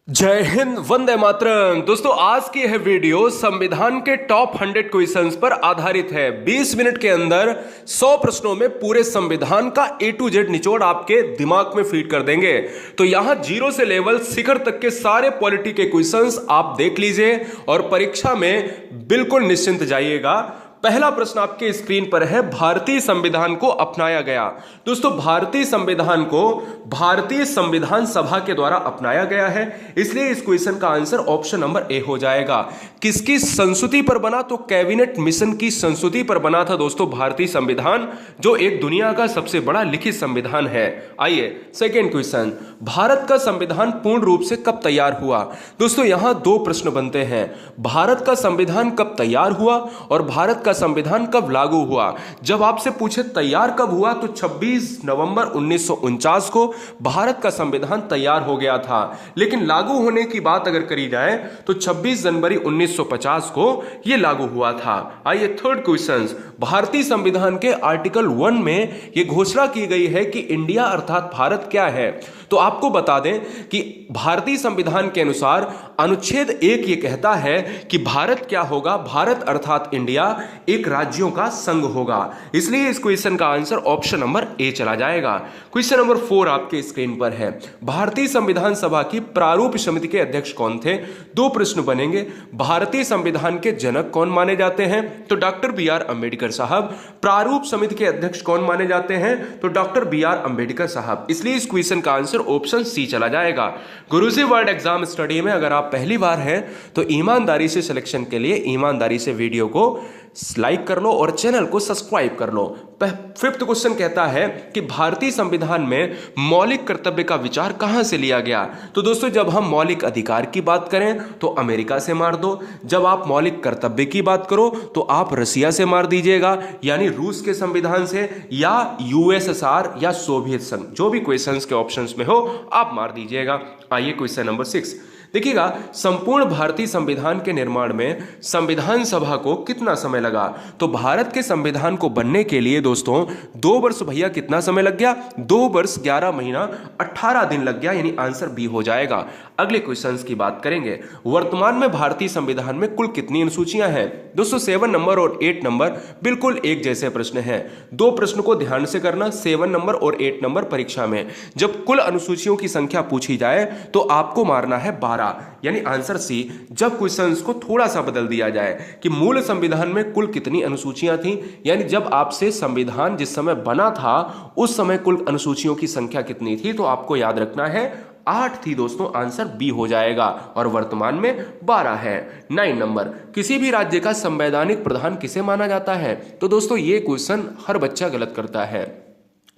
जय हिंद, वंदे मातरम। दोस्तों, आज की यह वीडियो संविधान के टॉप 100 क्वेश्चंस पर आधारित है। 20 मिनट के अंदर 100 प्रश्नों में पूरे संविधान का A to Z निचोड़ आपके दिमाग में फीड कर देंगे। तो यहां जीरो से लेवल शिखर तक के सारे पॉलिटी के क्वेश्चंस आप देख लीजिए और परीक्षा में बिल्कुल निश्चिंत जाइएगा। पहला प्रश्न आपके स्क्रीन पर है, भारतीय संविधान को अपनाया गया। दोस्तों, भारतीय संविधान को भारतीय संविधान सभा के द्वारा अपनाया गया है, इसलिए इस क्वेश्चन का आंसर ऑप्शन नंबर ए हो जाएगा। किसकी संस्तुति पर बना? तो कैबिनेट मिशन की संस्तुति पर बना था दोस्तों भारतीय संविधान, जो एक दुनिया का सबसे बड़ा लिखित संविधान है। आइए सेकेंड क्वेश्चन, भारत का संविधान पूर्ण रूप से कब तैयार हुआ? दोस्तों, यहां दो प्रश्न बनते हैं, भारत का संविधान कब तैयार हुआ और भारत का संविधान कब लागू हुआ। जब आपसे पूछे तैयार कब हुआ तो 26 नवंबर 1949 को भारत का संविधान तैयार हो गया था, लेकिन लागू होने की बात अगर करी जाए तो 26 जनवरी 1950 को यह लागू हुआ था। आइए थर्ड क्वेश्चन, भारतीय संविधान के आर्टिकल 1 में यह घोषणा की गई है कि इंडिया अर्थात भारत क्या है। तो आपको बता दें कि भारतीय संविधान के अनुसार अनुच्छेद 1 यह कहता है कि भारत क्या होगा, भारत अर्थात इंडिया एक राज्यों का संघ होगा, इसलिए इस क्वेश्चन का आंसर ऑप्शन नंबर ए चला जाएगा। क्वेश्चन नंबर 4 आपके स्क्रीन पर है, भारतीय संविधान सभा की प्रारूप समिति के अध्यक्ष कौन थे? दो प्रश्न बनेंगे, भारतीय संविधान के जनक कौन माने जाते हैं? तो डॉक्टर बी आर अंबेडकर साहब। प्रारूप समिति के अध्यक्ष कौन माने जाते हैं? तो डॉक्टर बी आर अंबेडकर साहब, इसलिए इस क्वेश्चन का आंसर ऑप्शन सी चला जाएगा। गुरुजी वर्ल्ड एग्जाम स्टडी में अगर आप पहली बार हैं तो ईमानदारी से सिलेक्शन के लिए ईमानदारी से वीडियो को लाइक कर लो और चैनल को सब्सक्राइब कर लो। फिफ्थ क्वेश्चन कहता है कि भारतीय संविधान में मौलिक कर्तव्य का विचार कहां से लिया गया? तो दोस्तों, जब हम मौलिक अधिकार की बात करें तो अमेरिका से मार दो, जब आप मौलिक कर्तव्य की बात करो तो आप रसिया से मार दीजिएगा, यानी रूस के संविधान से, या यूएसएसआर या सोवियत संघ, जो भी क्वेश्चंस के ऑप्शंस में हो आप मार दीजिएगा। आइए क्वेश्चन नंबर 6 देखिएगा, संपूर्ण भारतीय संविधान के निर्माण में संविधान सभा को कितना समय लगा? तो भारत के संविधान को बनने के लिए दोस्तों 2 वर्ष, भैया कितना समय लग गया? 2 वर्ष 11 महीना 18 दिन लग गया, यानी आंसर बी हो जाएगा। अगले क्वेश्चंस की बात करेंगे, वर्तमान में भारतीय संविधान में कुल कितनी अनुसूचियां हैं? दोस्तों 7 नंबर और 8 नंबर बिल्कुल एक जैसे प्रश्न हैं, दो प्रश्न को ध्यान से करना, 7 नंबर और 8 नंबर परीक्षा में जब कुल अनुसूचियों की संख्या पूछी जाए तो आपको मारना है 12, यानी आंसर सी। जब क्वेश्चंस को थोड़ा सा बदल दिया जाए कि मूल संविधान में कुल कितनी अनुसूचियां थी, यानी जब आपसे संविधान जिस समय बना था उस समय कुल अनुसूचियों की संख्या कितनी थी, तो आपको याद रखना है 8 थी दोस्तों, आंसर बी हो जाएगा, और वर्तमान में 12 है। 9 नंबर, किसी भी राज्य का संवैधानिक प्रधान किसे माना जाता है? तो दोस्तों ये क्वेश्चन हर बच्चा गलत करता है।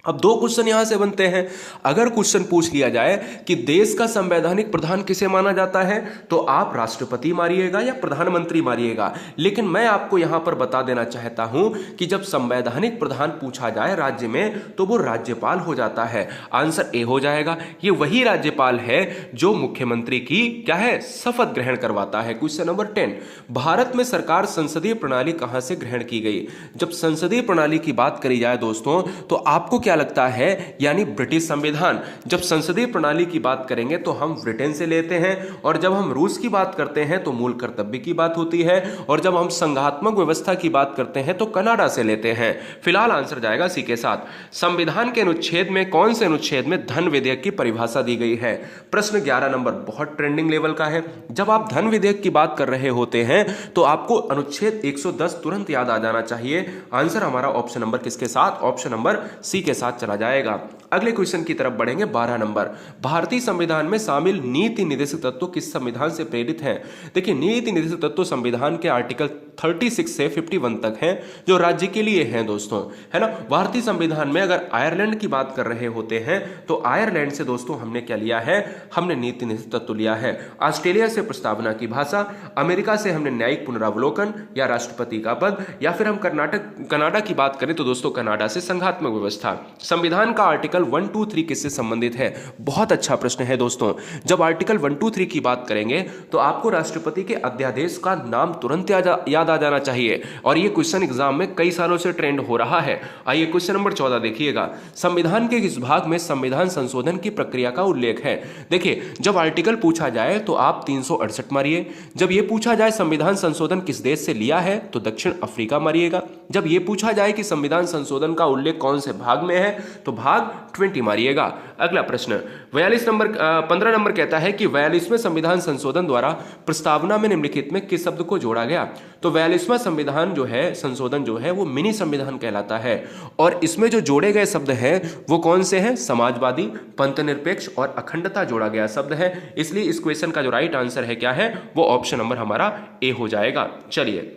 अब दो क्वेश्चन यहां से बनते हैं, अगर क्वेश्चन पूछ लिया जाए कि देश का संवैधानिक प्रधान किसे माना जाता है तो आप राष्ट्रपति मारिएगा या प्रधानमंत्री मारिएगा, लेकिन मैं आपको यहां पर बता देना चाहता हूं कि जब संवैधानिक प्रधान पूछा जाए राज्य में तो वो राज्यपाल हो जाता है, आंसर ए हो जाएगा। ये वही राज्यपाल है जो मुख्यमंत्री की क्या है, शपथ ग्रहण करवाता है। क्वेश्चन नंबर 10, भारत में सरकार संसदीय प्रणाली कहां से ग्रहण की गई? जब संसदीय प्रणाली की बात करी जाए दोस्तों तो आपको क्या लगता है, यानी ब्रिटिश संविधान। जब संसदीय प्रणाली की बात करेंगे तो हम ब्रिटेन से लेते हैं, और जब हम रूस की बात करते हैं तो मूल कर्तव्य की बात होती है, और जब हम संघात्मक व्यवस्था की बात करते हैं तो कनाडा से लेते हैं। फिलहाल आंसर जाएगा सी के साथ। संविधान के अनुच्छेद में, कौन से अनुच्छेद में धन विधेयक की परिभाषा दी गई है? प्रश्न 11 नंबर बहुत ट्रेंडिंग लेवल का है। जब आप धन विधेयक की बात कर रहे होते हैं तो आपको अनुच्छेद 110 तुरंत याद आ जाना चाहिए। आंसर हमारा ऑप्शन नंबर किसके साथ? ऑप्शन नंबर सी के साथ चला जाएगा। अगले क्वेश्चन की तरफ बढ़ेंगे। 12 नंबर, भारतीय संविधान में शामिल नीति निर्देशक तत्व किस संविधान से प्रेरित हैं? देखिए, नीति निर्देशक तत्व संविधान के आर्टिकल 36 से 51 तक हैं, जो राज्य के लिए हैं दोस्तों, है ना। भारतीय संविधान में अगर आयरलैंड की बात कर रहे होते हैं तो आयरलैंड से दोस्तों हमने क्या लिया है? हमने नीति निर्देशक तत्व लिया है। ऑस्ट्रेलिया से प्रस्तावना की भाषा, अमेरिका से हमने न्यायिक पुनरावलोकन या राष्ट्रपति का पद, या फिर हम कनाडा की बात करें तो दोस्तों कनाडा से संघात्मक व्यवस्था। संविधान का आर्टिकल 1, 2, 3 किससे संबंधित है? बहुत अच्छा प्रश्न है दोस्तों। जब आर्टिकल 1, 2, 3 की बात करेंगे तो आपको राष्ट्रपति के अध्यादेश का नाम तुरंत याद आ जाना चाहिए, और ये क्वेश्चन एग्जाम में कई सालों से ट्रेंड हो रहा है। आइए क्वेश्चन नंबर 14 देखिएगा, संविधान के किस भाग में संविधान संशोधन की प्रक्रिया का उल्लेख है? देखिए, जब आर्टिकल पूछा जाए तो आप 368 मारिए। जब यह पूछा जाए संविधान संशोधन किस देश से लिया है तो दक्षिण अफ्रीका मारिएगा। जब यह पूछा जाए कि संविधान संशोधन का उल्लेख कौन से भाग में है तो भाग 20 मारिएगा। अगला प्रश्न 15 नंबर कहता है कि 42वें संविधान संशोधन द्वारा प्रस्तावना में निम्नलिखित में किस शब्द को जोड़ा गया? तो 42वां संविधान जो है संशोधन जो है वो मिनी संविधान कहलाता है, और इसमें जो जोड़े गए शब्द हैं वो कौन से हैं? समाजवादी, पंथनिरपेक्ष और अखंडता जोड़ा गया शब्द है। इसलिए इस क्वेश्चन का जो राइट आंसर है क्या है? वो ऑप्शन नंबर हमारा ए हो जाएगा। चलिए,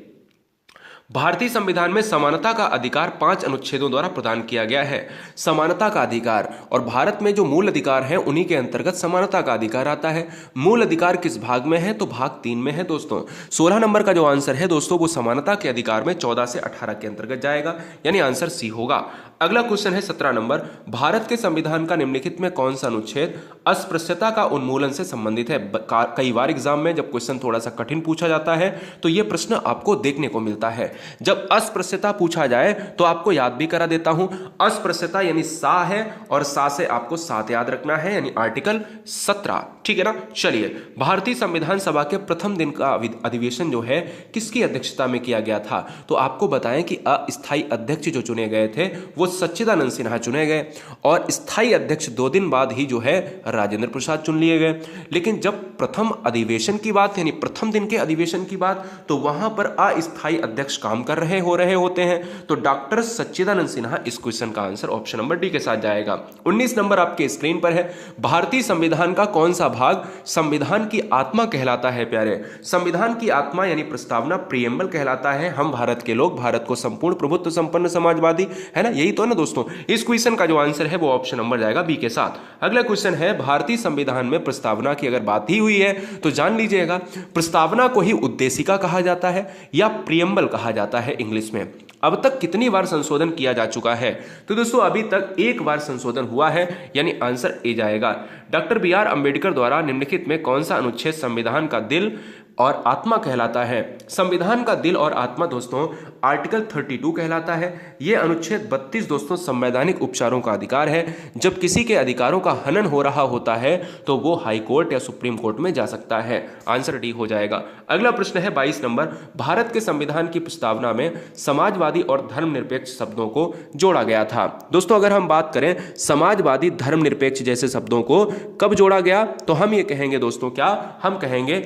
भारतीय संविधान में समानता का अधिकार 5 अनुच्छेदों द्वारा प्रदान किया गया है। समानता का अधिकार, और भारत में जो मूल अधिकार है उन्हीं के अंतर्गत समानता का अधिकार आता है। मूल अधिकार किस भाग में है? तो भाग 3 में है दोस्तों। 16 नंबर का जो आंसर है दोस्तों वो समानता के अधिकार में 14 से 18 के अंतर्गत जाएगा, यानी आंसर सी होगा। अगला क्वेश्चन है 17 नंबर, भारत के संविधान का निम्नलिखित में कौन सा अनुच्छेद अस्पृश्यता का उन्मूलन से संबंधित है? कई बार एग्जाम में जब क्वेश्चन थोड़ा सा कठिन पूछा जाता है तो यह प्रश्न आपको देखने को मिलता है। जब अस्पृश्यता पूछा जाए तो आपको याद भी करा देता हूं, अस्पृश्यता यानी सा है, और सा से आपको 7 याद रखना है, यानी आर्टिकल 17, ठीक है ना। चलिए, भारतीय संविधान सभा के प्रथम दिन का अधिवेशन जो है किसकी अध्यक्षता में किया गया था? तो आपको बताएं कि अस्थायी अध्यक्ष जो चुने गए थे वो सच्चिदानंद सिन्हा चुने गए, और स्थायी अध्यक्ष 2 दिन बाद ही जो है राजेंद्र प्रसाद चुन लिए गए। लेकिन जब प्रथम अधिवेशन की बात, यानी प्रथम दिन के अधिवेशन की बात, तो वहां पर अस्थायी अध्यक्ष काम कर रहे होते हैं, तो डॉक्टर सच्चिदानंद सिन्हा इस क्वेश्चन का आंसर ऑप्शन नंबर डी के साथ जाएगा। 19 नंबर आपके स्क्रीन पर है, भारतीय संविधान का कौन सा भाग संविधान की आत्मा कहलाता है? प्यारे, संविधान की आत्मा यानी प्रस्तावना प्रियम्बल कहलाता है। हम भारत के लोग भारत को संपूर्ण प्रभुत्व संपन्न समाजवादी, है ना, यही तो ना दोस्तों। इस क्वेश्चन का जो आंसर है वो ऑप्शन नंबर जाएगा बी के साथ। अगला क्वेश्चन है, भारतीय संविधान में प्रस्तावना की अगर बात ही हुई है तो जान लीजिएगा, प्रस्तावना को ही उद्देशिका कहा जाता है या प्रियम्बल कहा जाता है इंग्लिश में। अब तक कितनी बार संशोधन किया जा चुका है? तो दोस्तों अभी तक 1 बार संशोधन हुआ है, यानी आंसर ए जाएगा। डॉक्टर BR अंबेडकर द्वारा निम्नलिखित में कौन सा अनुच्छेद संविधान का दिल और आत्मा कहलाता है? संविधान का दिल और आत्मा दोस्तों आर्टिकल 32 कहलाता है। यह अनुच्छेद 32 दोस्तों संवैधानिक उपचारों का अधिकार है। जब किसी के अधिकारों का हनन हो रहा होता है तो वो हाई कोर्ट या सुप्रीम कोर्ट में जा सकता है। आंसर डी हो जाएगा। अगला प्रश्न है 22 नंबर, भारत के संविधान की प्रस्तावना में समाजवादी और धर्मनिरपेक्ष शब्दों को जोड़ा गया था। दोस्तों अगर हम बात करें समाजवादी, धर्मनिरपेक्ष जैसे शब्दों को कब जोड़ा गया, तो हम ये कहेंगे दोस्तों, क्या हम कहेंगे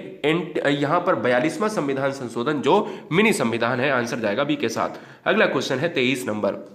यहां पर 42वां संविधान संशोधन जो मिनी संविधान है। आंसर जाएगा बी के साथ। अगला क्वेश्चन है 23 नंबर,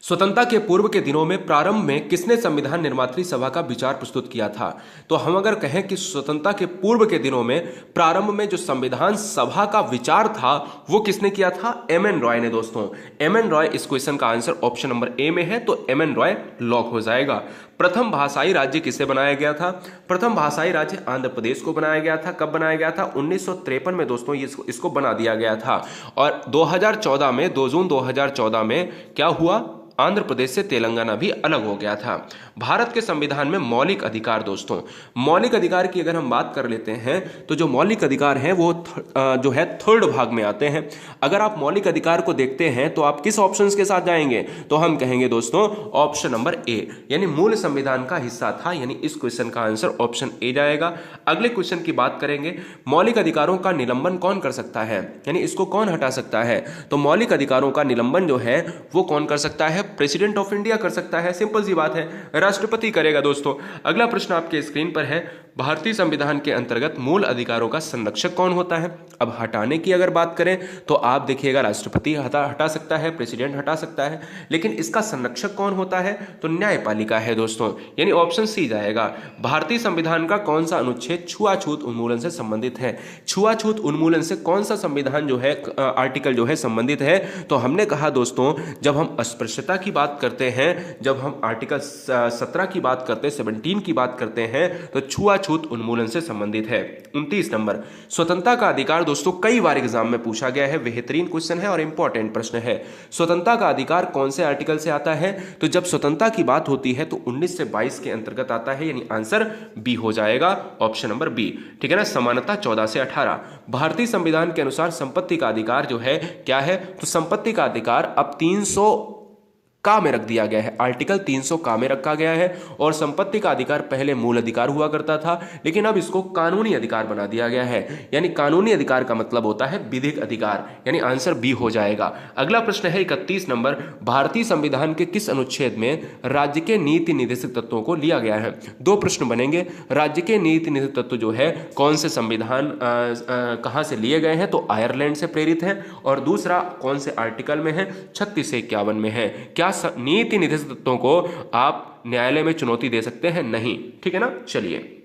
स्वतंत्रता के पूर्व के दिनों में प्रारंभ में किसने संविधान निर्मात्री सभा का विचार प्रस्तुत किया था? तो हम अगर कहें कि स्वतंत्रता के पूर्व के दिनों में प्रारंभ में जो संविधान सभा का विचार था वो किसने किया था? MN रॉय ने दोस्तों। MN रॉय इस क्वेश्चन का आंसर ऑप्शन नंबर ए में है, तो MN रॉय लॉक हो जाएगा। प्रथम भाषाई राज्य किसे बनाया गया था? प्रथम भाषाई राज्य आंध्र प्रदेश को बनाया गया था। कब बनाया गया था? 1953 में दोस्तों इसको बना दिया गया था। और 2014 में 2 जून 2014 में क्या हुआ? आंध्र प्रदेश से तेलंगाना भी अलग हो गया था। भारत के संविधान में मौलिक अधिकार दोस्तों, मौलिक अधिकार की अगर हम बात कर लेते हैं तो जो मौलिक अधिकार हैं वो जो है 3rd भाग में आते हैं। अगर आप मौलिक अधिकार को देखते हैं तो आप किस ऑप्शन के साथ जाएंगे? तो हम कहेंगे दोस्तों ऑप्शन नंबर ए, यानी मूल संविधान का हिस्सा था, यानी इस क्वेश्चन का आंसर ऑप्शन ए जाएगा। अगले क्वेश्चन की बात करेंगे, मौलिक अधिकारों का निलंबन कौन कर सकता है, यानी इसको कौन हटा सकता है? तो मौलिक अधिकारों का निलंबन जो है वो कौन कर सकता है? प्रेसिडेंट ऑफ इंडिया कर सकता है। सिंपल सी बात है, राष्ट्रपति करेगा दोस्तों। अगला प्रश्न आपके स्क्रीन पर है, भारतीय संविधान के अंतर्गत मूल अधिकारों का संरक्षक कौन होता है? अब हटाने की अगर बात करें तो आप देखिएगा राष्ट्रपति हटा सकता है, प्रेसिडेंट हटा सकता है, लेकिन इसका संरक्षक कौन होता है? तो न्यायपालिका है दोस्तों, यानी ऑप्शन सी जाएगा। भारतीय संविधान का कौन सा अनुच्छेद छुआछूत उन्मूलन से संबंधित है? छुआछूत उन्मूलन से कौन सा संविधान जो है आर्टिकल जो है संबंधित है? तो हमने कहा दोस्तों जब हम अस्पृश्यता अध्यक्षता की बात करते हैं, जब हम आर्टिकल 17 की बात करते हैं, 17 की बात करते हैं, तो छुआछूत उन्मूलन से संबंधित है। 29 नंबर, स्वतंत्रता का अधिकार दोस्तों कई बार एग्जाम में पूछा गया है, बेहतरीन क्वेश्चन है और इंपॉर्टेंट प्रश्न है। स्वतंत्रता का अधिकार कौन से आर्टिकल से आता है? तो जब स्वतंत्रता की बात होती है तो 19 से 22 के अंतर्गत आता है, यानी आंसर बी हो जाएगा, ऑप्शन नंबर बी, ठीक है ना। समानता 14 से 18। भारतीय संविधान के अनुसार संपत्ति का अधिकार जो है क्या है? तो संपत्ति का अधिकार अब 300 का में रख दिया गया है, आर्टिकल 300 का में रखा गया है। और संपत्ति का अधिकार पहले मूल अधिकार हुआ करता था, लेकिन अब इसको कानूनी अधिकार बना दिया गया है, यानी कानूनी अधिकार का मतलब होता है विधिक अधिकार, यानी आंसर बी हो जाएगा। अगला प्रश्न है 31 नंबर, भारतीय संविधान के किस अनुच्छेद में राज्य के नीति निर्देशक तत्वों को लिया गया है? दो प्रश्न बनेंगे। राज्य के नीति निर्देशक तत्व जो है कौन से संविधान कहां से लिए गए हैं? तो आयरलैंड से प्रेरित है। और दूसरा कौन से आर्टिकल में है? 36 से 51 में है। क्या नीति निर्देशक तत्वों को आप न्यायालय में चुनौती दे सकते हैं? नहीं, ठीक है ना। चलिए,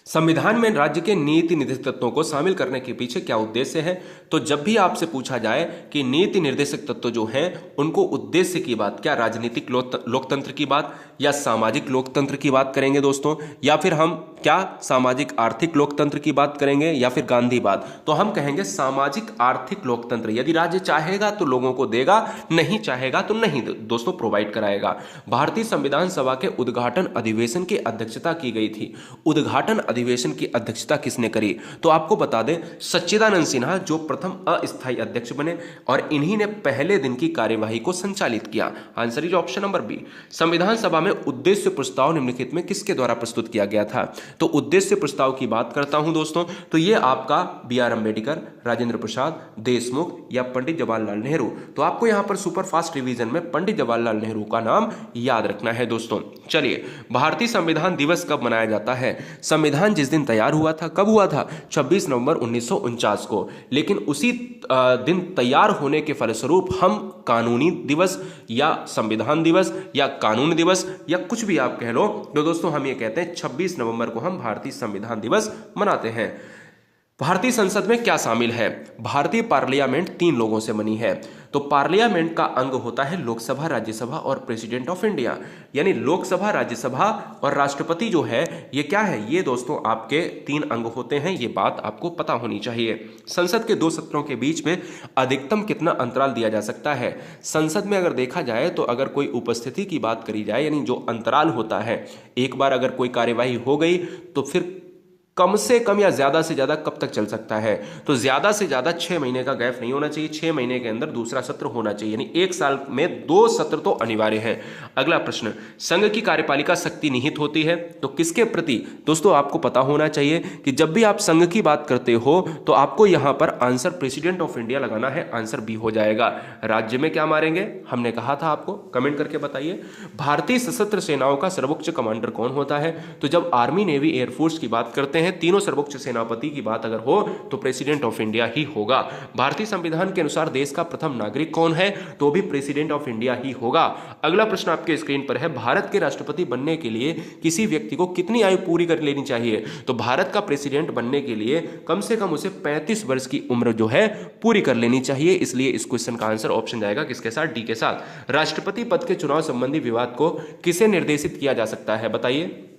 संविधान में राज्य के नीति निर्देशक तत्वों को शामिल करने के पीछे क्या उद्देश्य है? तो जब भी आपसे पूछा जाए कि नीति निर्देशक तत्व जो हैं उनको उद्देश्य की बात, क्या राजनीतिक लोकतंत्र की बात या सामाजिक लोकतंत्र की बात करेंगे दोस्तों, या फिर हम क्या सामाजिक आर्थिक लोकतंत्र की बात करेंगे, या फिर गांधीवाद? तो हम कहेंगे सामाजिक आर्थिक लोकतंत्र। यदि राज्य चाहेगा तो लोगों को देगा, नहीं चाहेगा तो नहीं दोस्तों प्रोवाइड कराएगा। भारतीय संविधान सभा के उद्घाटन अधिवेशन की अध्यक्षता की गई थी। उद्घाटन अधिवेशन की अध्यक्षता किसने करी? तो आपको बता दें, सच्चिदानंद सिन्हा जो प्रथम अस्थायी अध्यक्ष बने, और इन्हीं ने पहले दिन की कार्यवाही को संचालित किया। Answer is option number B. संविधान सभा में उद्देश्य प्रस्ताव निम्नलिखित में किसके द्वारा प्रस्तुत किया गया था? तो उद्देश्य प्रस्ताव की बात करता हूं दोस्तों, तो ये आपका बी.आर. अम्बेडकर, राजेंद्र प्रसाद, देशमुख या पंडित जवाहरलाल नेहरू। तो आपको यहां पर सुपर फास्ट रिवीजन में पंडित जवाहरलाल नेहरू का नाम याद रखना है दोस्तों। चलिए, भारतीय संविधान दिवस कब मनाया जाता है? संविधान जिस दिन तैयार हुआ था, कब हुआ था? 26 नवंबर 1949 को। लेकिन उसी दिन तैयार होने के फलस्वरूप हम कानूनी दिवस या संविधान दिवस या कानून दिवस या कुछ भी आप कह लो, तो दोस्तों हम ये कहते हैं 26 नवंबर को हम भारतीय संविधान दिवस मनाते हैं। भारतीय संसद में क्या शामिल है? भारतीय पार्लियामेंट 3 लोगों से बनी है। तो पार्लियामेंट का अंग होता है लोकसभा, राज्यसभा और प्रेसिडेंट ऑफ इंडिया, यानी लोकसभा, राज्यसभा और राष्ट्रपति जो है ये क्या है? ये दोस्तों आपके 3 अंग होते हैं, ये बात आपको पता होनी चाहिए। संसद के 2 सत्रों के बीच में अधिकतम कितना अंतराल दिया जा सकता है? संसद में अगर देखा जाए तो अगर कोई उपस्थिति की बात करी जाए, यानी जो अंतराल होता है, एक बार अगर कोई कार्यवाही हो गई तो फिर कम से कम या ज्यादा से ज्यादा कब तक चल सकता है? तो ज्यादा से ज्यादा 6 महीने का गैप नहीं होना चाहिए, 6 महीने के अंदर दूसरा सत्र होना चाहिए, यानी 1 साल में 2 सत्र तो अनिवार्य है। अगला प्रश्न, संघ की कार्यपालिका शक्ति निहित होती है तो किसके प्रति? दोस्तों आपको पता होना चाहिए कि जब भी आप संघ की बात करते हो तो आपको यहां पर आंसर प्रेसिडेंट ऑफ इंडिया लगाना है, आंसर बी हो जाएगा। राज्य में क्या मारेंगे? हमने कहा था आपको, कमेंट करके बताइए। भारतीय सशस्त्र सेनाओं का सर्वोच्च कमांडर कौन होता है? तो जब आर्मी, नेवी, एयरफोर्स की बात करते हैं, तीनों सर्वोच्च सेनापति की बात अगर हो तो प्रेसिडेंट ऑफ इंडिया ही होगा। भारतीय संविधान के अनुसार देश का प्रथम नागरिक कौन है? तो भी प्रेसिडेंट ऑफ इंडिया ही होगा। अगला प्रश्न आपके स्क्रीन पर है, भारत के राष्ट्रपति बनने के लिए किसी व्यक्ति को कितनी आयु पूरी कर लेनी चाहिए? तो भारत का प्रेसिडेंट बनने के लिए कम से कम उसे 35 वर्ष की उम्र जो है पूरी कर लेनी चाहिए। इसलिए इस क्वेश्चन का आंसर ऑप्शन जाएगा किसके साथ? डी के साथ। राष्ट्रपति पद के चुनाव संबंधी विवाद को किसे निर्देशित किया जा सकता है? बताइए।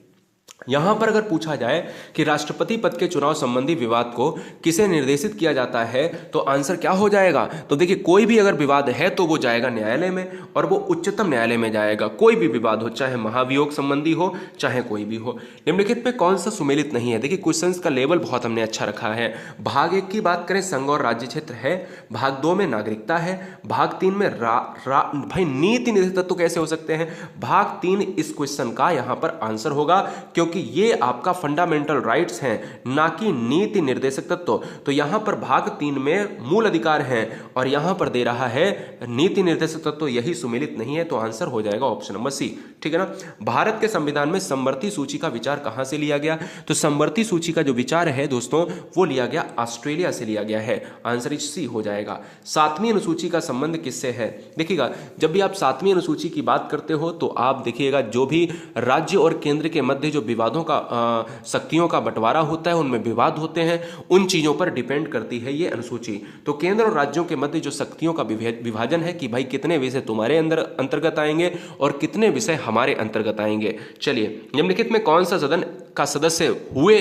यहां पर अगर पूछा जाए कि राष्ट्रपति पद के चुनाव संबंधी विवाद को किसे निर्देशित किया जाता है तो आंसर क्या हो जाएगा? तो देखिए, कोई भी अगर विवाद है तो वो जाएगा न्यायालय में, और वो उच्चतम न्यायालय में जाएगा। कोई भी विवाद हो, चाहे महाभियोग संबंधी हो, चाहे कोई भी हो। निम्नलिखित में कौन सा सुमेलित नहीं है? देखिए, क्वेश्चंस का लेवल बहुत हमने अच्छा रखा है। भाग 1 की बात करें, संघ और राज्य क्षेत्र है। भाग 2 में नागरिकता है। भाग 3 में भाई नीति निर्देशक तत्व कैसे हो सकते हैं? भाग 3 इस क्वेश्चन का यहां पर आंसर होगा, क्योंकि ये आपका फंडामेंटल राइट्स हैं, ना कि नीति निर्देशक तत्व। तो यहां पर भाग 3 में मूल अधिकार हैं और यहां पर दे रहा है नीति निर्देशक तत्व, यही सुमेलित नहीं है। तो आंसर हो जाएगा ऑप्शन नंबर सी, ठीक है ना। भारत के संविधान में समवर्ती सूची का विचार कहां से लिया गया? तो समवर्ती सूची का जो विचार है दोस्तों वो लिया गया ऑस्ट्रेलिया से लिया गया है, आंसर इज सी हो जाएगा। 7वीं अनुसूची का संबंध किससे है? देखिएगा, जब भी आप 7वीं अनुसूची की बात करते हो तो आप देखिएगा जो भी राज्य और केंद्र के मध्य जो विवाद विवादों का शक्तियों का बंटवारा होता है, उनमें विवाद होते हैं, उन चीज़ों पर डिपेंड करती है ये अनुसूची। तो केंद्र और राज्यों के मध्य जो शक्तियों का विभाजन है कि भाई कितने विषय तुम्हारे अंतर्गत आएंगे और कितने विषय हमारे अंतर्गत आएंगे। चलिए, निम्नलिखित में कौन सा सदन का सदस्य हुए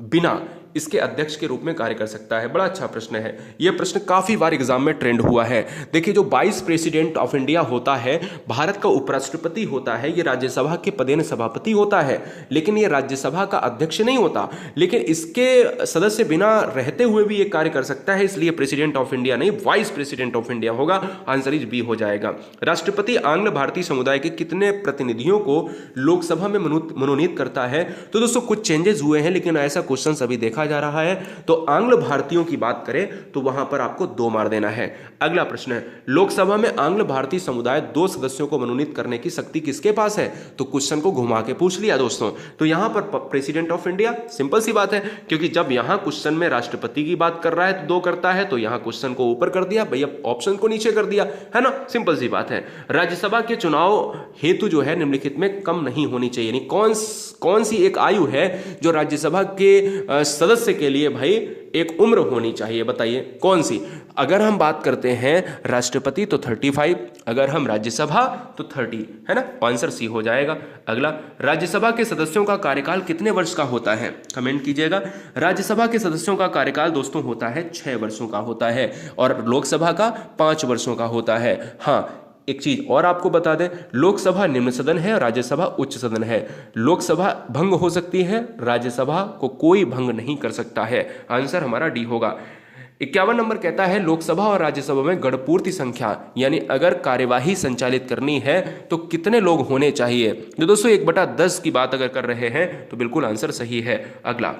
बिना इसके अध्यक्ष के रूप में कार्य कर सकता है? बड़ा अच्छा प्रश्न है। यह प्रश्न काफी बार एग्जाम में ट्रेंड हुआ है। देखिए, जो वाइस प्रेसिडेंट ऑफ इंडिया होता है, भारत का उपराष्ट्रपति होता है, ये राज्यसभा के पदेन सभापति होता है, लेकिन ये राज्यसभा का अध्यक्ष नहीं होता, लेकिन इसके सदस्य बिना रहते हुए भी ये कार्य कर सकता है, इसलिए प्रेसिडेंट ऑफ इंडिया नहीं, वाइस प्रेसिडेंट ऑफ इंडिया होगा। आंसर इज बी हो जाएगा। राष्ट्रपति आंग्ल भारतीय समुदाय के कितने प्रतिनिधियों को लोकसभा में मनोनीत करता है? तो दोस्तों कुछ चेंजेस हुए हैं, लेकिन ऐसा क्वेश्चन अभी देखा जा रहा है। तो आंग्ल भारतीयों की बात करें तो वहां पर आपको 2 मार देना है। अगला प्रश्न है, लोकसभा में आंग्ल भारतीय समुदाय 2 सदस्यों को मनोनीत करने की शक्ति किसके पास है? तो क्वेश्चन को घुमा के पूछ लिया दोस्तों। तो यहां पर प्रेसिडेंट ऑफ इंडिया, सिंपल सी बात है, क्योंकि जब यहां क्वेश्चन में राष्ट्रपति की बात कर रहा है तो 2 करता है, तो यहां क्वेश्चन को ऊपर कर दिया भैया, ऑप्शन को नीचे कर दिया, है ना, सिंपल सी बात है। राज्यसभा के चुनाव हेतु जो है निम्नलिखित में कम नहीं होनी चाहिए, यानी कौन सी एक आयु है जो राज्यसभा के सदस्य के लिए भाई एक उम्र होनी चाहिए? बताइए कौन सी? अगर हम बात करते हैं राष्ट्रपति तो 35, अगर हम राज्यसभा तो 30, है ना, आंसर सी हो जाएगा। अगला, राज्यसभा के सदस्यों का कार्यकाल कितने वर्ष का होता है? कमेंट कीजिएगा। राज्यसभा के सदस्यों का कार्यकाल दोस्तों होता है 6 वर्षों का होता है, और लोकसभा का 5 वर्षों का होता है। हाँ, एक चीज और आपको बता दें, लोकसभा निम्न सदन है, राज्यसभा उच्च सदन है। लोकसभा भंग हो सकती है, राज्यसभा को कोई भंग नहीं कर सकता है। आंसर हमारा डी होगा। 51 नंबर कहता है, लोकसभा और राज्यसभा में गणपूर्ति संख्या, यानी अगर कार्यवाही संचालित करनी है तो कितने लोग होने चाहिए? तो दोस्तों 1/10 की बात अगर कर रहे हैं तो बिल्कुल आंसर सही है। अगला,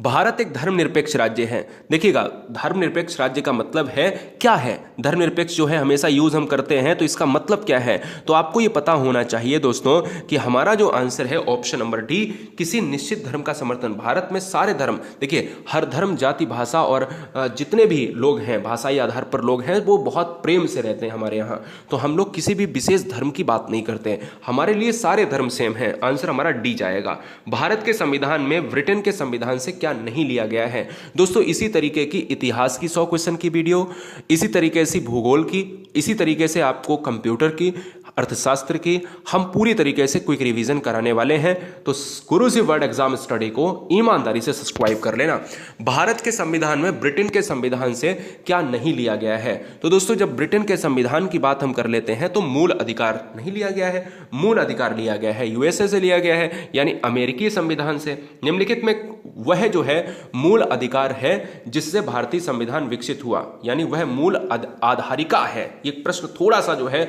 भारत एक धर्मनिरपेक्ष राज्य है। देखिएगा, धर्मनिरपेक्ष राज्य का मतलब है क्या है? धर्मनिरपेक्ष जो है हमेशा यूज हम करते हैं, तो इसका मतलब क्या है? तो आपको ये पता होना चाहिए दोस्तों कि हमारा जो आंसर है ऑप्शन नंबर डी, किसी निश्चित धर्म का समर्थन। भारत में सारे धर्म, देखिए हर धर्म, जाति, भाषा और जितने भी लोग हैं, भाषाई आधार पर लोग हैं, वो बहुत प्रेम से रहते हैं हमारे यहाँ। तो हम लोग किसी भी विशेष धर्म की बात नहीं करते, हमारे लिए सारे धर्म सेम है। आंसर हमारा डी जाएगा। भारत के संविधान में ब्रिटेन के संविधान से क्या नहीं लिया गया है? दोस्तों इसी तरीके की इतिहास की 100 क्वेश्चन की वीडियो, इसी तरीके से भूगोल की, इसी तरीके से आपको कंप्यूटर की, अर्थशास्त्र की, हम पूरी तरीके से क्विक रिवीजन कराने वाले हैं। तो गुरुजी वर्ड एग्जाम स्टडी को ईमानदारी से सब्सक्राइब कर लेना। भारत के संविधान में ब्रिटेन के संविधान से क्या नहीं लिया गया है? तो दोस्तों जब ब्रिटेन के संविधान की बात हम कर लेते हैं तो मूल अधिकार नहीं लिया गया है, मूल अधिकार लिया गया है यूएसए से लिया गया है, यानी अमेरिकी संविधान से। निम्नलिखित में वह जो है मूल अधिकार है जिससे भारतीय संविधान विकसित हुआ, यानी वह मूल आधारिका है। ये प्रश्न थोड़ा सा जो है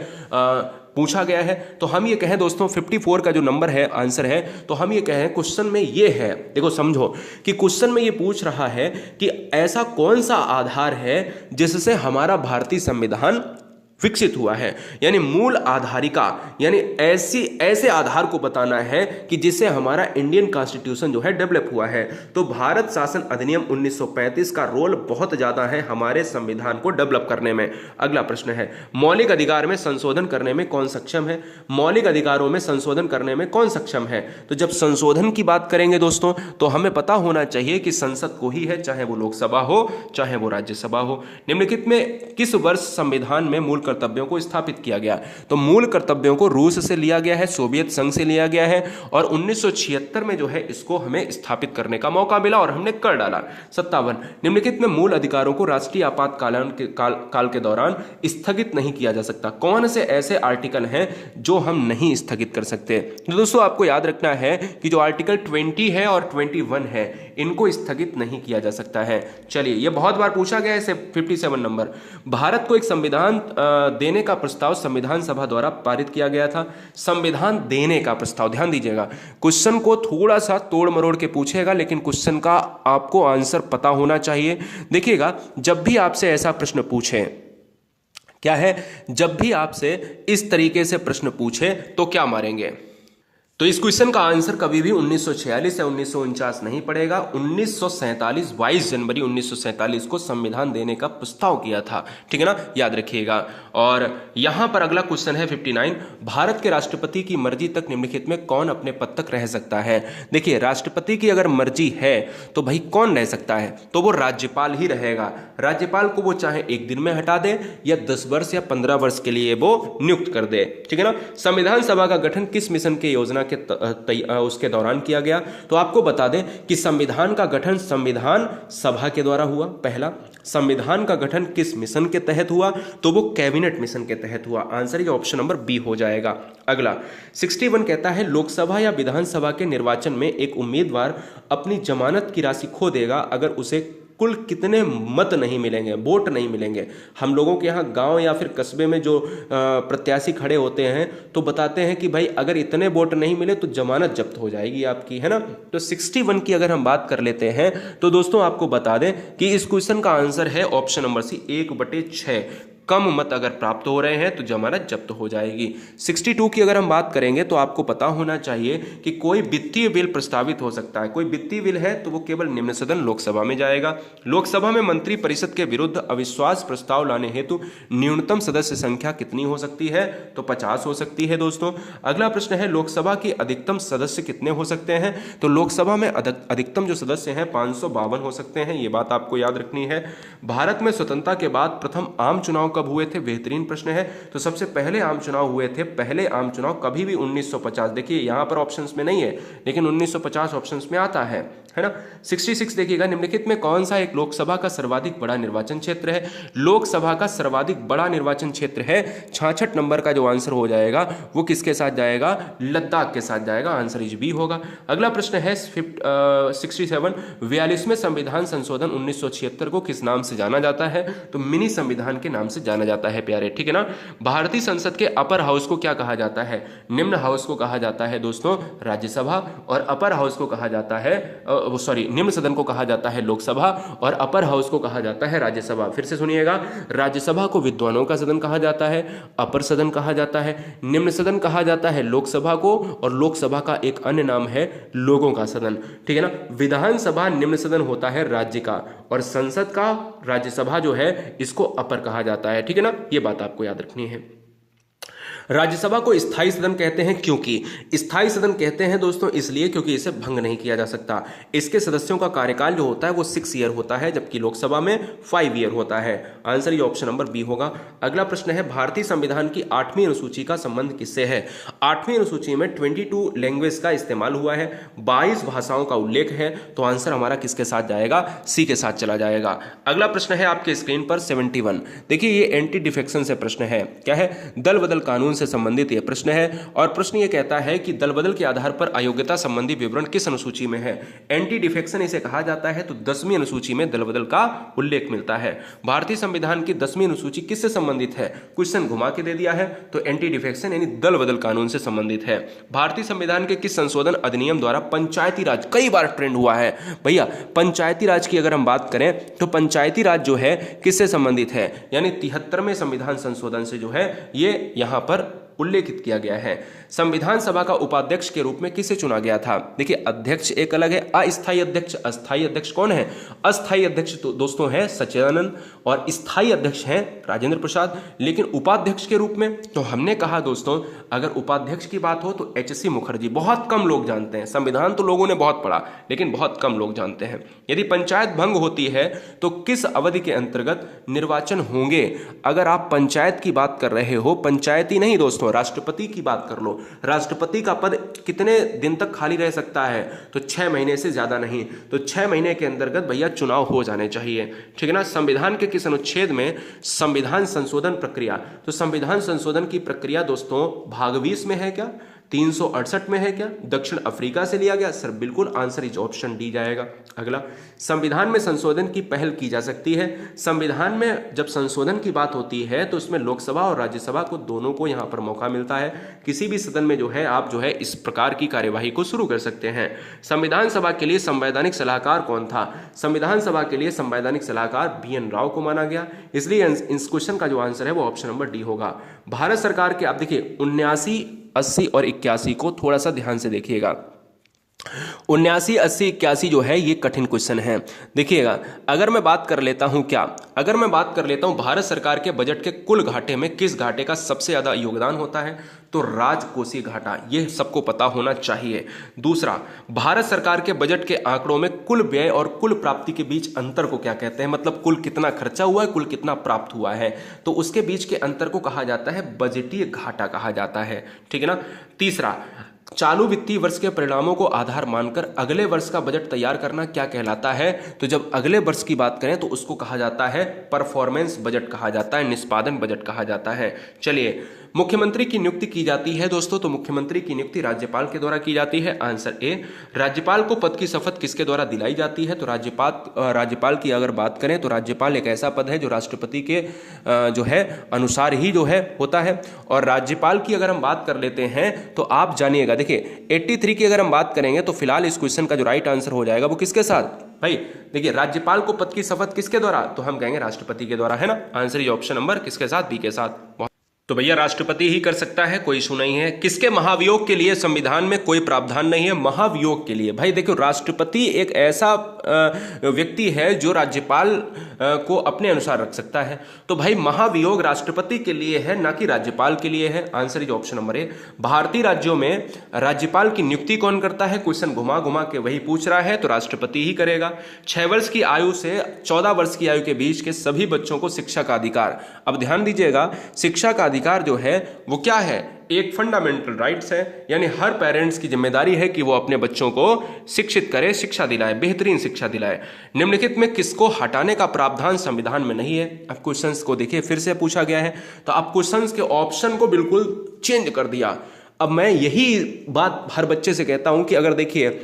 पूछा गया है। तो हम ये कहें दोस्तों 54 का जो नंबर है आंसर है, तो हम ये कहें क्वेश्चन में ये है, देखो समझो कि क्वेश्चन में ये पूछ रहा है कि ऐसा कौन सा आधार है जिससे हमारा भारतीय संविधान विकसित हुआ है, यानी मूल आधारिका, यानी ऐसे आधार को बताना है कि जिससे हमारा इंडियन कॉन्स्टिट्यूशन जो है डेवलप हुआ है। तो भारत शासन अधिनियम 1935 का रोल बहुत ज्यादा है हमारे संविधान को डेवलप करने में। अगला प्रश्न है, मौलिक अधिकार में संशोधन करने में कौन सक्षम है? मौलिक अधिकारों में संशोधन करने में कौन सक्षम है? तो जब संशोधन की बात करेंगे दोस्तों तो हमें पता होना चाहिए कि संसद को ही है, चाहे वो लोकसभा हो चाहे वो राज्यसभा हो। निम्नलिखित में किस वर्ष संविधान में मूल कर्तव्यों को स्थापित किया गया? तो मूल कर्तव्यों को रूस से लिया गया है, सोवियत संघ से लिया गया है, और 1976 में जो है इसको हमें स्थापित करने का मौका मिला और हमने कर डाला। 57, निम्नलिखित में मूल अधिकारों को राष्ट्रीय आपातकाल के दौरान स्थगित नहीं किया जा सकता। कौन से ऐसे आर्टिकल हैं जो हम नहीं स्थगित कर सकते? तो दोस्तों आपको याद रखना है कि जो आर्टिकल 20 है और 21 है इनको स्थगित नहीं किया जा सकता है। चलिए, यह बहुत बार पूछा गया है। 57 नंबर, भारत को एक संविधान देने का प्रस्ताव संविधान सभा द्वारा पारित किया गया था। संविधान देने का प्रस्ताव, ध्यान दीजिएगा, क्वेश्चन को थोड़ा सा तोड़ मरोड़ के पूछेगा, लेकिन क्वेश्चन का आपको आंसर पता होना चाहिए। देखिएगा, जब भी आपसे ऐसा प्रश्न पूछे, क्या है, जब भी आपसे इस तरीके से प्रश्न पूछे तो क्या मारेंगे? तो इस क्वेश्चन का आंसर कभी भी 1946 या 1949 नहीं पड़ेगा। 1947 22 जनवरी 1947 को संविधान देने का प्रस्ताव किया था, ठीक है ना, याद रखिएगा। और यहां पर अगला क्वेश्चन है 59, भारत के राष्ट्रपति की मर्जी तक निम्नलिखित में कौन अपने पद तक रह सकता है। देखिए, राष्ट्रपति की अगर मर्जी है तो भाई कौन रह सकता है, तो वो राज्यपाल ही रहेगा। राज्यपाल को वो चाहे एक दिन में हटा दे या 10 वर्ष या 15 वर्ष के लिए वो नियुक्त कर दे, ठीक है ना। संविधान सभा का गठन किस मिशन के योजना के उसके दौरान किया गया, तो आपको बता दें कि संविधान का गठन संविधान सभा के द्वारा हुआ। पहला, संविधान का गठन किस मिशन के तहत हुआ, तो वो कैबिनेट मिशन के तहत हुआ। आंसर ये ऑप्शन नंबर बी हो जाएगा। अगला 61 कहता है लोकसभा या विधानसभा के निर्वाचन में एक उम्मीदवार अपनी जमानत की राशि खो देगा अगर उसे कुल कितने मत नहीं मिलेंगे, वोट नहीं मिलेंगे। हम लोगों के यहाँ गांव या फिर कस्बे में जो प्रत्याशी खड़े होते हैं तो बताते हैं कि भाई अगर इतने वोट नहीं मिले तो जमानत जब्त हो जाएगी आपकी, है ना। तो 61 की अगर हम बात कर लेते हैं तो दोस्तों आपको बता दें कि इस क्वेश्चन का आंसर है ऑप्शन नंबर सी 1/6। कम मत अगर प्राप्त हो रहे हैं तो जमानत जब्त हो जाएगी। 62 की अगर हम बात करेंगे तो आपको पता होना चाहिए कि कोई वित्तीय बिल प्रस्तावित हो सकता है। कोई वित्तीय बिल है तो वो केवल निम्न सदन लोकसभा में जाएगा। लोकसभा में मंत्री परिषद के विरुद्ध अविश्वास प्रस्ताव लाने हेतु न्यूनतम सदस्य संख्या कितनी हो सकती है, तो 50 हो सकती है दोस्तों। अगला प्रश्न है लोकसभा के अधिकतम सदस्य कितने हो सकते हैं, तो लोकसभा में अधिकतम जो सदस्य हैं 552 हो सकते हैं, ये बात आपको याद रखनी है। भारत में स्वतंत्रता के बाद प्रथम आम चुनाव कब हुए थे, बेहतरीन प्रश्न है। तो सबसे पहले आम चुनाव हुए थे, पहले आम चुनाव कभी भी 1950, देखिए यहां पर ऑप्शंस में नहीं है लेकिन 1950 ऑप्शंस में आता है ना। 66 देखिएगा निम्नलिखित में कौन सा एक लोकसभा का सर्वाधिक बड़ा निर्वाचन क्षेत्र है। लोकसभा का सर्वाधिक बड़ा निर्वाचन क्षेत्र है 66 नंबर का जो आंसर हो जाएगा वो किसके साथ जाएगा, लद्दाख के साथ जाएगा। आंसर इज बी होगा। अगला प्रश्न है 67, 42वें संविधान संशोधन 1976 को किस नाम से जाना जाता है, तो मिनी संविधान के नाम से जाना जाता है प्यारे, ठीक है ना। भारतीय संसद के अपर हाउस को क्या कहा जाता है, निम्न हाउस को कहा जाता है दोस्तों राज्यसभा, और अपर हाउस को कहा जाता है निम्न सदन को कहा जाता है लोकसभा और अपर हाउस को कहा जाता है राज्यसभा। फिर से सुनिएगा, राज्यसभा को विद्वानों का सदन कहा जाता है, अपर सदन कहा जाता है, निम्न सदन कहा जाता है लोकसभा को, और लोकसभा का एक अन्य नाम है लोगों का सदन, ठीक है ना। विधानसभा निम्न सदन होता है राज्य का, और संसद का राज्यसभा जो है इसको अपर कहा जाता है, ठीक है ना। ये बात आपको याद रखनी है। राज्यसभा को स्थायी सदन कहते हैं, क्योंकि स्थायी सदन कहते हैं दोस्तों इसलिए क्योंकि इसे भंग नहीं किया जा सकता। इसके सदस्यों का कार्यकाल जो होता है वो 6 ईयर होता है, जबकि लोकसभा में 5 ईयर होता है। आंसर ये ऑप्शन नंबर बी होगा। अगला प्रश्न है भारतीय संविधान की 8वीं अनुसूची का संबंध किससे है। 8वीं अनुसूची में 22 लैंग्वेज का इस्तेमाल हुआ है, 22 भाषाओं का उल्लेख है, तो आंसर हमारा किसके साथ जाएगा, सी के साथ चला जाएगा। अगला प्रश्न है आपके स्क्रीन पर 71। देखिए ये एंटी डिफेक्शन से प्रश्न है, क्या है, दल बदल कानून से संबंधित यह प्रश्न है, और प्रश्न ये कहता है कि दल बदल के आधार पर अयोग्यता संबंधी विवरण किस अनुसूची में है। एंटी डिफेक्शन इसे कहा जाता है, तो 10वीं अनुसूची में दल बदल का उल्लेख मिलता है। भारतीय संविधान की 10वीं अनुसूची किससे संबंधित है, क्वेश्चन घुमा के दे दिया है, तो एंटी डिफेक्शन यानी दल बदल कानून से संबंधित है। भारतीय संविधान के किस संशोधन अधिनियम द्वारा पंचायती राज, कई बार ट्रेंड हुआ है भैया, पंचायती राज की अगर हम बात करें तो पंचायती राज जो है किससे संबंधित है, यानी 73वें संविधान संशोधन से जो है ये यहां पर उल्लेखित किया गया है। संविधान सभा का उपाध्यक्ष के रूप में किसे चुना गया था। देखिए अध्यक्ष एक अलग है, अस्थायी अध्यक्ष, अस्थायी अध्यक्ष कौन है, अस्थायी अध्यक्ष तो दोस्तों है सच्चिदानंद, और स्थायी अध्यक्ष हैं राजेंद्र प्रसाद। लेकिन उपाध्यक्ष के रूप में तो हमने कहा दोस्तों अगर उपाध्यक्ष की बात हो तो HC मुखर्जी, बहुत कम लोग जानते हैं। संविधान तो लोगों ने बहुत पढ़ा लेकिन बहुत कम लोग जानते हैं। यदि पंचायत भंग होती है तो किस अवधि के अंतर्गत निर्वाचन होंगे। अगर आप पंचायत की बात कर रहे हो, पंचायती नहीं दोस्तों, राष्ट्रपति की बात कर लो, राष्ट्रपति का पद कितने दिन तक खाली रह सकता है, तो 6 महीने से ज्यादा नहीं, तो 6 महीने के अंतर्गत भैया चुनाव हो जाने चाहिए, ठीक है ना। संविधान के किस अनुच्छेद में संविधान संशोधन प्रक्रिया, तो संविधान संशोधन की प्रक्रिया दोस्तों भाग 20 में है क्या, 368 में है क्या, दक्षिण अफ्रीका से लिया गया। सर बिल्कुल, आंसर इज ऑप्शन डी जाएगा। अगला, संविधान में संशोधन की पहल की जा सकती है। संविधान में जब संशोधन की बात होती है तो इसमें लोकसभा और राज्यसभा को दोनों को यहां पर मौका मिलता है। किसी भी सदन में जो है आप जो है इस प्रकार की कार्यवाही को शुरू कर सकते हैं। संविधान सभा के लिए संवैधानिक सलाहकार कौन था। संविधान सभा के लिए संवैधानिक सलाहकार BN राव को माना गया, इसलिए इस क्वेश्चन का जो आंसर है वो ऑप्शन नंबर डी होगा। भारत सरकार के, आप देखिए 80 और 81 को थोड़ा सा ध्यान से देखिएगा। 79, 80, 81 जो है ये कठिन क्वेश्चन है। देखिएगा, अगर मैं बात कर लेता हूं अगर मैं बात कर लेता हूं भारत सरकार के बजट के कुल घाटे में किस घाटे का सबसे ज्यादा योगदान होता है, तो राजकोषीय घाटा, ये सबको पता होना चाहिए। दूसरा, भारत सरकार के बजट के आंकड़ों में कुल व्यय और कुल प्राप्ति के बीच अंतर को क्या कहते हैं, मतलब कुल कितना खर्चा हुआ है, कुल कितना प्राप्त हुआ है, तो उसके बीच के अंतर को कहा जाता है बजटीय घाटा कहा जाता है, ठीक है ना। तीसरा, चालू वित्तीय वर्ष के परिणामों को आधार मानकर अगले वर्ष का बजट तैयार करना क्या कहलाता है, तो जब अगले वर्ष की बात करें तो उसको कहा जाता है परफॉर्मेंस बजट कहा जाता है, निष्पादन बजट कहा जाता है। चलिए, मुख्यमंत्री की नियुक्ति की जाती है दोस्तों, तो मुख्यमंत्री की नियुक्ति राज्यपाल के द्वारा की जाती है, आंसर ए। राज्यपाल को पद की शपथ किसके द्वारा दिलाई जाती है, तो राज्यपाल की अगर बात करें तो राज्यपाल एक ऐसा पद है जो राष्ट्रपति के जो है अनुसार ही जो है होता है। और राज्यपाल की अगर हम बात कर लेते हैं तो आप जानिएगा, देखिए 83 की अगर हम बात करेंगे तो फिलहाल इस क्वेश्चन का जो राइट आंसर हो जाएगा वो किसके साथ भाई, देखिए राज्यपाल को पद की शपथ किसके द्वारा, तो हम कहेंगे राष्ट्रपति के द्वारा, है ना। आंसर इज ऑप्शन नंबर किसके साथ, बी के साथ। तो भैया राष्ट्रपति ही कर सकता है, कोई इशू नहीं है। किसके महाभियोग के लिए संविधान में कोई प्रावधान नहीं है, महाभियोग के लिए। भाई देखो, राष्ट्रपति एक ऐसा व्यक्ति है जो राज्यपाल को अपने अनुसार रख सकता है, तो भाई महाभियोग राष्ट्रपति के लिए है, ना कि राज्यपाल के लिए है। Answer is option number A. भारतीय राज्यों में राज्यपाल की नियुक्ति कौन करता है, क्वेश्चन घुमा घुमा के वही पूछ रहा है, तो राष्ट्रपति ही करेगा। 6 वर्ष की आयु से 14 वर्ष की आयु के बीच के सभी बच्चों को शिक्षा का अधिकार, अब ध्यान दीजिएगा, शिक्षा का अधिकार जो है वो क्या है, एक फंडामेंटल राइट्स है, यानी हर पेरेंट्स की जिम्मेदारी है कि वो अपने बच्चों को शिक्षित करे, शिक्षा दिलाए, बेहतरीन शिक्षा दिलाए। निम्नलिखित में किसको हटाने का प्रावधान संविधान में नहीं है। अब क्वेश्चंस को देखिए, फिर से पूछा गया है, तो अब क्वेश्चंस के ऑप्शन को बिल्कुल चेंज कर दिया। अब मैं यही बात हर बच्चे से कहता हूं कि अगर देखिए,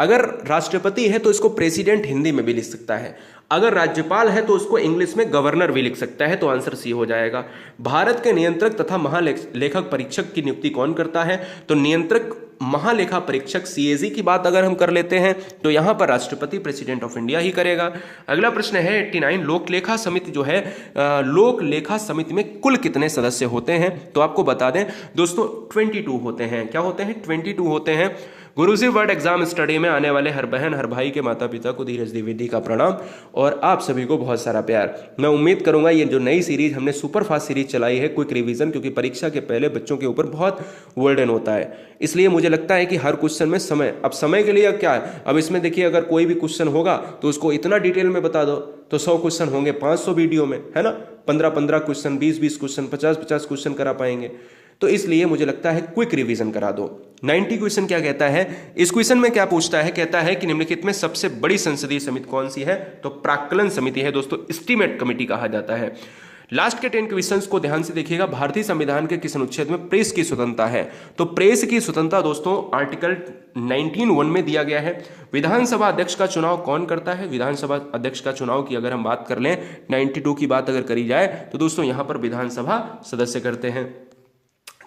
अगर राष्ट्रपति है तो इसको प्रेसिडेंट हिंदी में भी लिख सकता है, अगर राज्यपाल है तो उसको इंग्लिश में गवर्नर भी लिख सकता है, तो आंसर सी हो जाएगा। भारत के नियंत्रक तथा महालेखक परीक्षक की नियुक्ति कौन करता है, तो नियंत्रक महालेखा परीक्षक सीएजी की बात अगर हम कर लेते हैं तो यहां पर राष्ट्रपति प्रेसिडेंट ऑफ इंडिया ही करेगा। अगला प्रश्न है 89, लोक लेखा समिति जो है, लोक लेखा समिति में कुल कितने सदस्य होते हैं, तो आपको बता दें दोस्तों 22 होते हैं। क्या होते हैं, 22 होते हैं। गुरुजी वर्ड एग्जाम स्टडी में आने वाले हर बहन हर भाई के माता पिता को धीरज द्विवेदी का प्रणाम और आप सभी को बहुत सारा प्यार। मैं उम्मीद करूंगा ये जो नई सीरीज हमने सुपर फास्ट सीरीज चलाई है, क्विक रिवीजन, क्योंकि परीक्षा के पहले बच्चों के ऊपर बहुत वर्डन होता है, इसलिए मुझे लगता है कि हर क्वेश्चन में समय, अब समय के लिए क्या है, अब इसमें देखिए अगर कोई भी क्वेश्चन होगा तो उसको इतना डिटेल में बता दो तो 100 क्वेश्चन होंगे 500 वीडियो में, है ना, 15-15 क्वेश्चन, 20-20 क्वेश्चन, 50-50 क्वेश्चन करा पाएंगे, तो इसलिए मुझे लगता है क्विक रिवीजन करा दो। 90 क्वेश्चन क्या कहता है, इस क्वेश्चन में क्या पूछता है, कहता है कि निम्नलिखित में सबसे बड़ी संसदीय समिति कौन सी है, तो प्राक्कलन समिति है दोस्तों, एस्टीमेट कमेटी कहा जाता है। लास्ट के 10 क्वेश्चंस को ध्यान से देखिएगा। भारतीय संविधान के किस अनुच्छेद में प्रेस की स्वतंत्रता है, तो प्रेस की स्वतंत्रता दोस्तों आर्टिकल 19(1) में दिया गया है। विधानसभा अध्यक्ष का चुनाव कौन करता है, विधानसभा अध्यक्ष का चुनाव की अगर हम बात कर लें, 92 की बात अगर करी जाए तो दोस्तों यहां पर विधानसभा सदस्य करते हैं।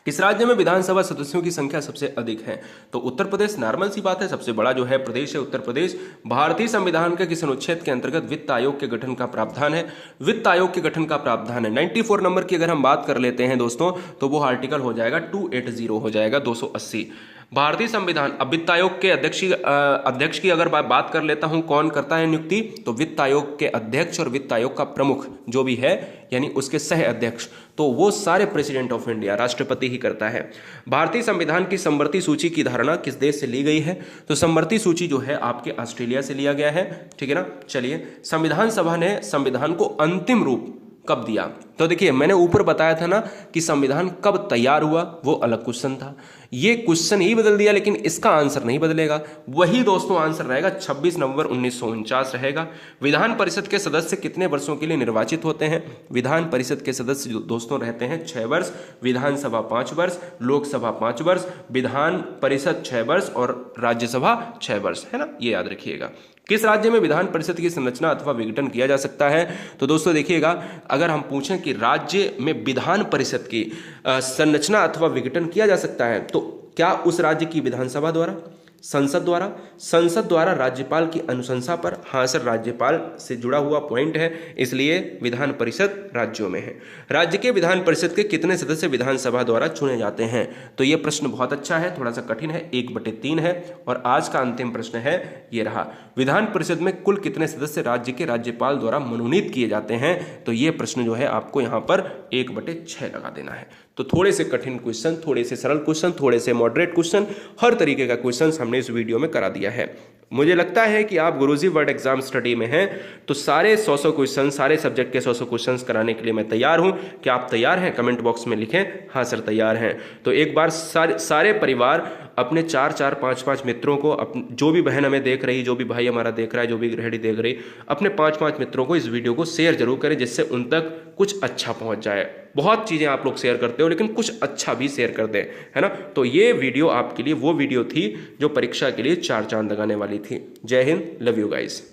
किस राज्य में विधानसभा सदस्यों की संख्या सबसे अधिक है, तो उत्तर प्रदेश, नॉर्मल सी बात है, सबसे बड़ा जो है प्रदेश है उत्तर प्रदेश। भारतीय संविधान के किस अनुच्छेद के अंतर्गत वित्त आयोग के गठन का प्रावधान है, वित्त आयोग के गठन का प्रावधान है। 94 नंबर की अगर हम बात कर लेते हैं दोस्तों तो वो आर्टिकल हो जाएगा 280 हो जाएगा 280। भारतीय संविधान, अब वित्त आयोग के अध्यक्ष की अगर बात कर लेता हूं, कौन करता है नियुक्ति, तो वित्त आयोग के अध्यक्ष और वित्त आयोग का प्रमुख जो भी है यानी उसके सह अध्यक्ष, तो वो सारे प्रेसिडेंट ऑफ इंडिया राष्ट्रपति ही करता है। भारतीय संविधान की समवर्ती सूची की धारणा किस देश से ली गई है, तो समवर्ती सूची जो है आपके ऑस्ट्रेलिया से लिया गया है, ठीक है ना। चलिए, संविधान सभा ने संविधान को अंतिम रूप कब दिया, तो देखिए मैंने ऊपर बताया था ना कि संविधान कब तैयार हुआ, वो अलग क्वेश्चन था, ये क्वेश्चन ही बदल दिया लेकिन इसका आंसर नहीं बदलेगा, वही दोस्तों आंसर रहेगा 26 नवंबर 1949 रहेगा। विधान परिषद के सदस्य कितने वर्षों के लिए निर्वाचित होते हैं, विधान परिषद के सदस्य दोस्तों रहते हैं 6 वर्ष, विधानसभा 5 वर्ष, लोकसभा 5 वर्ष, विधान परिषद 6 वर्ष और राज्यसभा 6 वर्ष, है ना, ये याद रखिएगा। किस राज्य में विधान परिषद की संरचना अथवा विघटन किया जा सकता है, तो दोस्तों देखिएगा अगर हम पूछें कि राज्य में विधान परिषद की संरचना अथवा विघटन किया जा सकता है, तो क्या उस राज्य की विधानसभा द्वारा, संसद द्वारा राज्यपाल की अनुशंसा पर, हाँ सर राज्यपाल से जुड़ा हुआ पॉइंट है, इसलिए विधान परिषद राज्यों में है। राज्य के विधान परिषद के कितने सदस्य विधानसभा द्वारा चुने जाते हैं? तो ये प्रश्न बहुत अच्छा है, थोड़ा सा कठिन है, 1/3 है। और आज का अंतिम प्रश्न है, ये रहा, विधान परिषद में कुल कितने सदस्य राज्य के राज्यपाल द्वारा मनोनीत किए जाते हैं? तो ये प्रश्न जो है आपको यहाँ पर 1/6 लगा देना है। तो थोड़े से कठिन क्वेश्चन, थोड़े से सरल क्वेश्चन, थोड़े से मॉडरेट क्वेश्चन, हर तरीके का क्वेश्चन हमने इस वीडियो में करा दिया है। मुझे लगता है कि आप गुरुजी वर्ड एग्जाम स्टडी में हैं, तो सारे 100 क्वेश्चन, सारे सब्जेक्ट के 100 क्वेश्चन कराने के लिए मैं तैयार हूं। क्या आप तैयार हैं? कमेंट बॉक्स में लिखें हाँ सर तैयार हैं। तो एक बार सारे परिवार अपने 4-4, 5-5 मित्रों को, जो भी बहन हमें देख रही, जो भी भाई हमारा देख रहा है, जो भी गृहिणी देख रही, अपने 5-5 मित्रों को इस वीडियो को शेयर जरूर करें, जिससे उन तक कुछ अच्छा पहुंच जाए। बहुत चीज़ें आप लोग शेयर करते हो, लेकिन कुछ अच्छा भी शेयर कर दें, है ना। तो ये वीडियो आपके लिए वो वीडियो थी जो परीक्षा के लिए 4 चांद लगाने वाली थी। जय हिंद, लव यू गाइस।